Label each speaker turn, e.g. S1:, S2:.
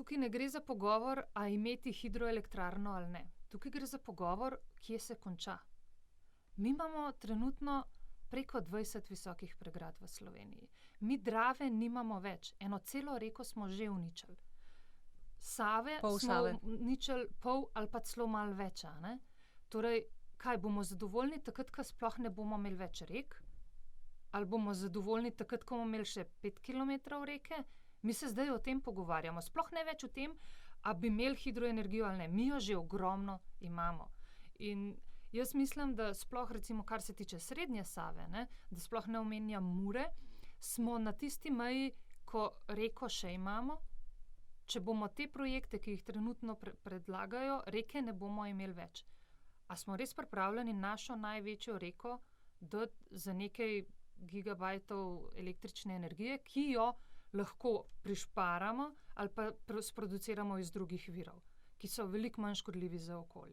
S1: tukaj ne gre za pogovor, a imeti hidroelektrarno ali ne. Tukaj gre za pogovor, kje se konča. Mi imamo trenutno preko 20 visokih pregrad v Sloveniji. Mi Drave nimamo več. Eno celo reko smo že uničili. Save
S2: Pol
S1: smo
S2: Save.
S1: uničili pol ali pa celo malo več, a ne. Torej, kaj bomo zadovoljni takrat, ko sploh ne bomo imeli več rek? Ali bomo zadovoljni takrat, ko bomo imeli še 5 kilometrov reke? Mi se zdaj o tem pogovarjamo. Sploh ne več o tem, a bi imeli hidroenergijo ali ne. Mi jo že ogromno imamo. In jaz mislim, da sploh recimo, kar se tiče srednje Save, ne, da sploh ne omenjam Mure, smo na tisti meji, ko reko še imamo. Če bomo te projekte, ki jih trenutno predlagajo, reke ne bomo imeli več. A smo res pripravljeni našo največjo reko dati za nekaj gigabajtov električne energije, ki jo lahko prišparamo ali pa sproduciramo iz drugih virov, ki so veliko manj škodljivi za okolje.